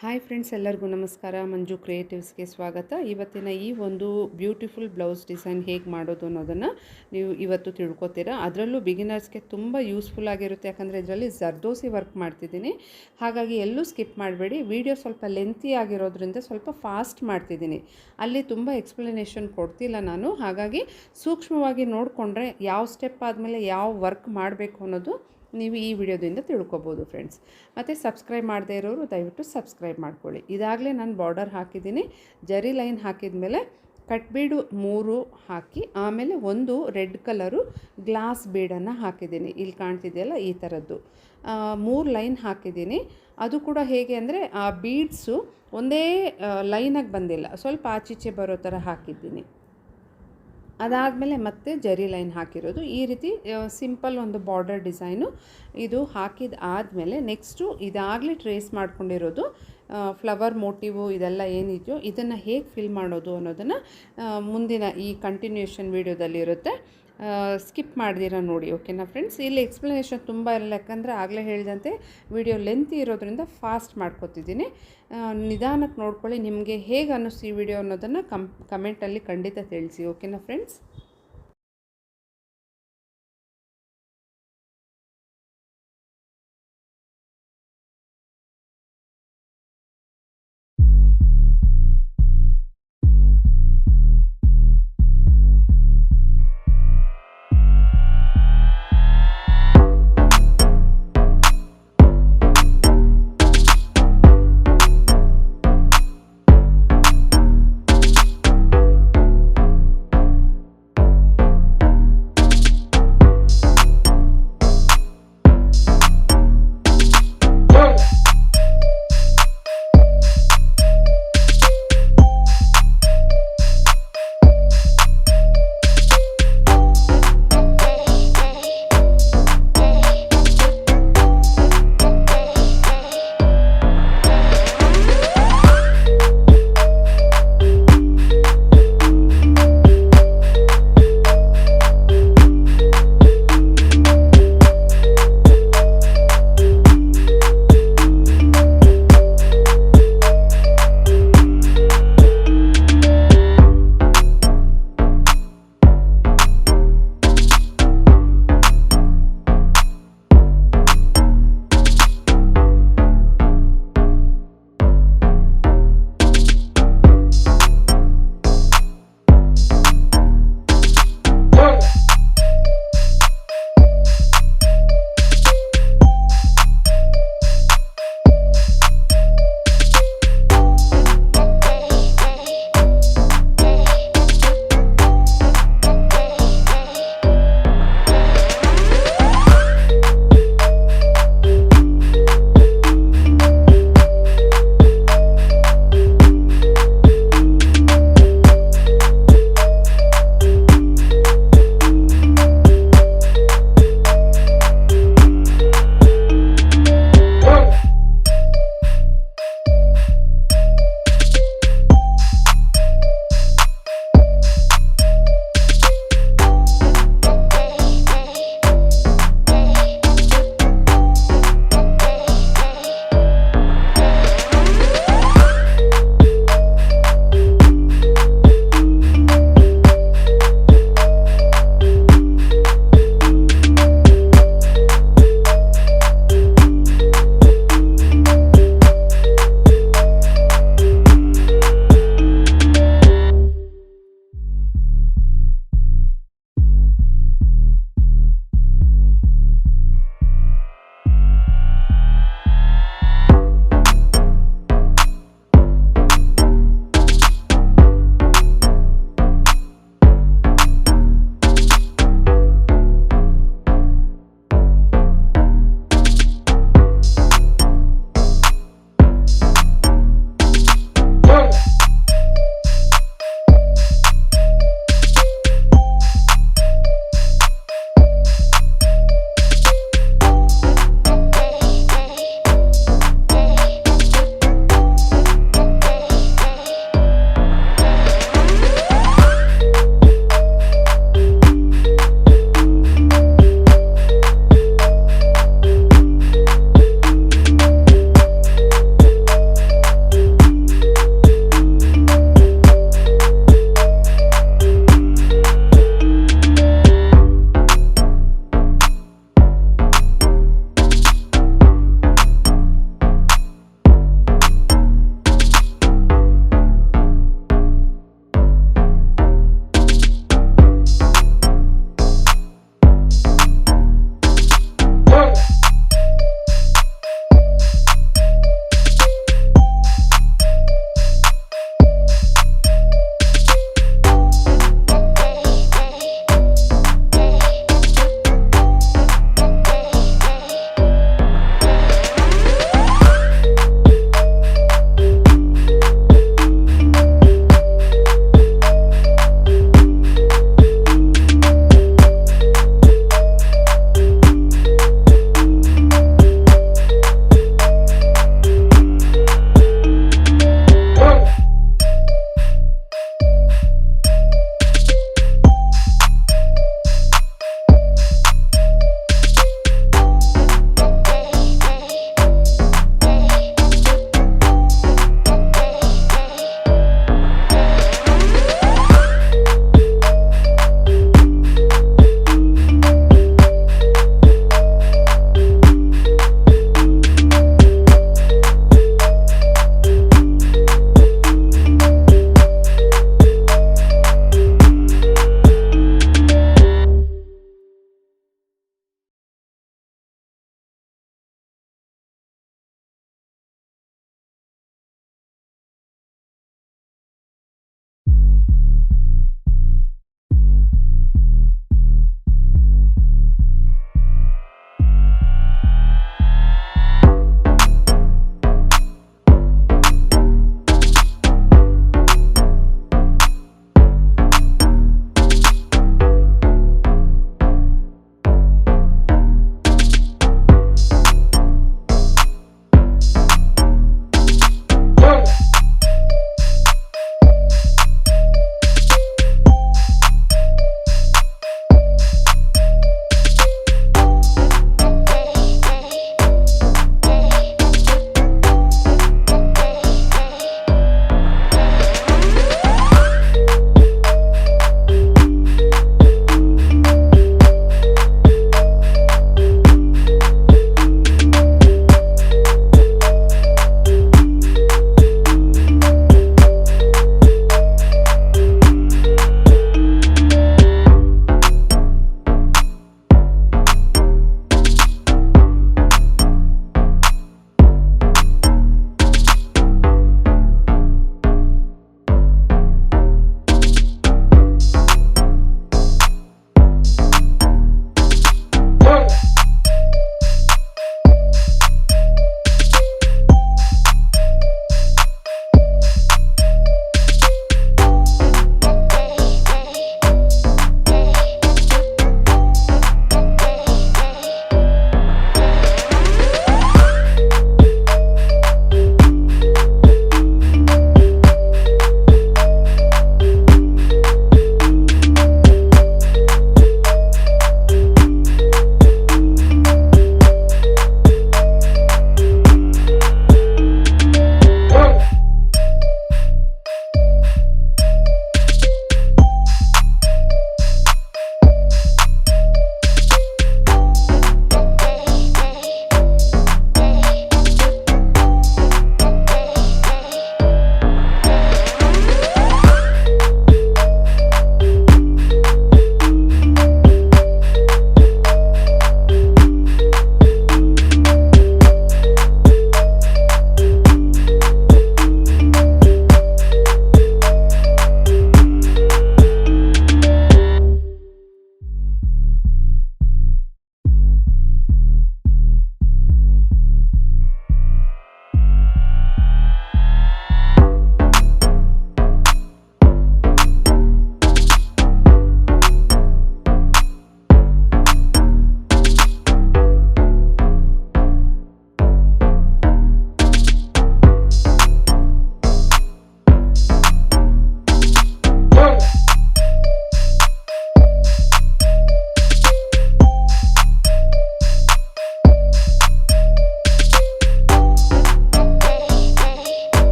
Hi friends, ಎಲ್ಲರಿಗೂ ನಮಸ್ಕಾರ. ಮಂಜು ಕ್ರಿಯೇಟಿವ್ಸ್ಗೆ ಸ್ವಾಗತ. ಇವತ್ತಿನ ಈ ಒಂದು ಬ್ಯೂಟಿಫುಲ್ ಬ್ಲೌಸ್ ಡಿಸೈನ್ ಹೇಗೆ ಮಾಡೋದು ಅನ್ನೋದನ್ನು ನೀವು ಇವತ್ತು ತಿಳ್ಕೊತೀರಾ. ಅದರಲ್ಲೂ ಬಿಗಿನರ್ಸ್ಗೆ ತುಂಬ ಯೂಸ್ಫುಲ್ ಆಗಿರುತ್ತೆ, ಯಾಕಂದರೆ ಇದರಲ್ಲಿ ಜರ್ದೋಸಿ ವರ್ಕ್ ಮಾಡ್ತಿದ್ದೀನಿ. ಹಾಗಾಗಿ ಎಲ್ಲೂ ಸ್ಕಿಪ್ ಮಾಡಬೇಡಿ. ವಿಡಿಯೋ ಸ್ವಲ್ಪ ಲೆಂತಿ ಆಗಿರೋದ್ರಿಂದ ಸ್ವಲ್ಪ ಫಾಸ್ಟ್ ಮಾಡ್ತಿದ್ದೀನಿ. ಅಲ್ಲಿ ತುಂಬ ಎಕ್ಸ್ಪ್ಲನೇಷನ್ ಕೊಡ್ತಿಲ್ಲ ನಾನು. ಹಾಗಾಗಿ ಸೂಕ್ಷ್ಮವಾಗಿ ನೋಡಿಕೊಂಡ್ರೆ ಯಾವ ಸ್ಟೆಪ್ ಆದಮೇಲೆ ಯಾವ ವರ್ಕ್ ಮಾಡಬೇಕು ಅನ್ನೋದು ನೀವು ಈ ವಿಡಿಯೋದಿಂದ ತಿಳ್ಕೊಬೋದು ಫ್ರೆಂಡ್ಸ್. ಮತ್ತು ಸಬ್ಸ್ಕ್ರೈಬ್ ಮಾಡದೇ ಇರೋರು ದಯವಿಟ್ಟು ಸಬ್ಸ್ಕ್ರೈಬ್ ಮಾಡ್ಕೊಳ್ಳಿ. ಇದಾಗಲೇ ನಾನು ಬಾರ್ಡರ್ ಹಾಕಿದ್ದೀನಿ. ಜರಿ ಲೈನ್ ಹಾಕಿದ ಮೇಲೆ ಕಟ್ ಬೀಡು 3 ಹಾಕಿ, ಆಮೇಲೆ ಒಂದು ರೆಡ್ ಕಲರು ಗ್ಲಾಸ್ ಬೀಡನ್ನು ಹಾಕಿದ್ದೀನಿ. ಇಲ್ಲಿ ಕಾಣ್ತಿದೆಯಲ್ಲ, ಈ ಥರದ್ದು 3 ಲೈನ್ ಹಾಕಿದ್ದೀನಿ. ಅದು ಕೂಡ ಹೇಗೆ ಅಂದರೆ ಆ ಬೀಡ್ಸು ಒಂದೇ ಲೈನಾಗಿ ಬಂದಿಲ್ಲ, ಸ್ವಲ್ಪ ಆಚೀಚೆ ಬರೋ ಥರ ಹಾಕಿದ್ದೀನಿ. ಅದಾದಮೇಲೆ ಮತ್ತೆ ಜರಿ ಲೈನ್ ಹಾಕಿರೋದು. ಈ ರೀತಿ ಸಿಂಪಲ್ ಒಂದು ಬಾರ್ಡರ್ ಡಿಸೈನು ಇದು ಹಾಕಿದ ಆದಮೇಲೆ ನೆಕ್ಸ್ಟು ಇದಾಗಲೇ ಟ್ರೇಸ್ ಮಾಡ್ಕೊಂಡಿರೋದು ಫ್ಲವರ್ ಮೋಟಿವು ಇದೆಲ್ಲ ಏನಿದೆಯೋ ಇದನ್ನು ಹೇಗೆ ಫಿಲ್ ಮಾಡೋದು ಅನ್ನೋದನ್ನು ಮುಂದಿನ ಈ ಕಂಟಿನ್ಯೂಷನ್ ವೀಡಿಯೋದಲ್ಲಿ ಇರುತ್ತೆ. ಸ್ಕಿಪ್ ಮಾಡ್ದಿರ ನೋಡಿ, ಓಕೆನಾ ಫ್ರೆಂಡ್ಸ್. ಇಲ್ಲಿ ಎಕ್ಸ್ಪ್ಲನೇಷನ್ ತುಂಬ ಇರಲ್ಲ, ಯಾಕಂದರೆ ಆಗಲೇ ಹೇಳಿದಂತೆ ವಿಡಿಯೋ ಲೆಂತಿ ಇರೋದ್ರಿಂದ ಫಾಸ್ಟ್ ಮಾಡ್ಕೊತಿದ್ದೀನಿ. ನಿಧಾನಕ್ಕೆ ನೋಡ್ಕೊಳ್ಳಿ. ನಿಮಗೆ ಹೇಗೆ ಅನ್ನಿಸ್ತು ಈ ವಿಡಿಯೋ ಅನ್ನೋದನ್ನು ಕಮೆಂಟಲ್ಲಿ ಖಂಡಿತ ತಿಳಿಸಿ, ಓಕೆನಾ ಫ್ರೆಂಡ್ಸ್.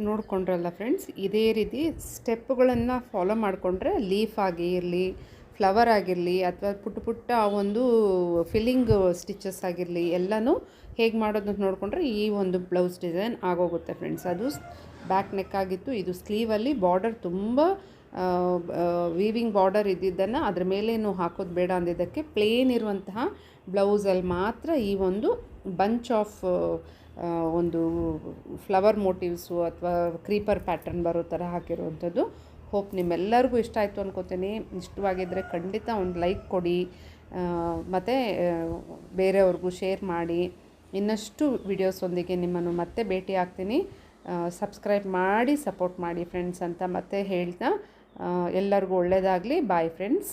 ನೋಡಿಕೊಂಡ್ರಲ್ಲ ಫ್ರೆಂಡ್ಸ್, ಇದೇ ರೀತಿ ಸ್ಟೆಪ್ಗಳನ್ನು ಫಾಲೋ ಮಾಡಿಕೊಂಡ್ರೆ ಲೀಫ್ ಆಗಿರಲಿ, ಫ್ಲವರ್ ಆಗಿರಲಿ, ಅಥವಾ ಪುಟ್ಟ ಪುಟ್ಟ ಒಂದು ಫಿಲ್ಲಿಂಗ್ ಸ್ಟಿಚಸ್ ಆಗಿರಲಿ, ಎಲ್ಲನೂ ಹೇಗೆ ಮಾಡೋದು ಅಂತ ನೋಡಿಕೊಂಡ್ರೆ ಈ ಒಂದು ಬ್ಲೌಸ್ ಡಿಸೈನ್ ಆಗೋಗುತ್ತೆ ಫ್ರೆಂಡ್ಸ್. ಅದು ಬ್ಯಾಕ್ ನೆಕ್ ಆಗಿತ್ತು. ಇದು ಸ್ಲೀವಲ್ಲಿ ಬಾರ್ಡರ್ ತುಂಬ ವೀವಿಂಗ್ ಬಾರ್ಡರ್ ಇದ್ದಿದ್ದನ್ನು ಅದ್ರ ಮೇಲೇನು ಹಾಕೋದು ಬೇಡ ಅಂದಿದ್ದಕ್ಕೆ ಪ್ಲೇನ್ ಇರುವಂತಹ ಬ್ಲೌಸಲ್ಲಿ ಮಾತ್ರ ಈ ಒಂದು ಬಂಚ್ ಆಫ್ ಒಂದು ಫ್ಲವರ್ ಮೋಟಿವ್ಸು ಅಥವಾ ಕ್ರೀಪರ್ ಪ್ಯಾಟರ್ನ್ ಬರೋ ಥರ ಹಾಕಿರುವಂಥದ್ದು. ಹೋಪ್ ನಿಮ್ಮೆಲ್ಲರಿಗೂ ಇಷ್ಟ ಆಯಿತು ಅನ್ಕೋತೀನಿ. ಇಷ್ಟವಾಗಿದ್ದರೆ ಖಂಡಿತ ಒಂದು ಲೈಕ್ ಕೊಡಿ, ಮತ್ತು ಬೇರೆಯವ್ರಿಗೂ ಶೇರ್ ಮಾಡಿ. ಇನ್ನಷ್ಟು ವಿಡಿಯೋಸೊಂದಿಗೆ ನಿಮ್ಮನ್ನು ಮತ್ತೆ ಭೇಟಿ ಆಗ್ತೀನಿ. ಸಬ್ಸ್ಕ್ರೈಬ್ ಮಾಡಿ ಸಪೋರ್ಟ್ ಮಾಡಿ ಫ್ರೆಂಡ್ಸ್ ಅಂತ ಮತ್ತೆ ಹೇಳ್ತಾ, ಎಲ್ಲರಿಗೂ ಒಳ್ಳೆಯದಾಗಲಿ. Bye friends.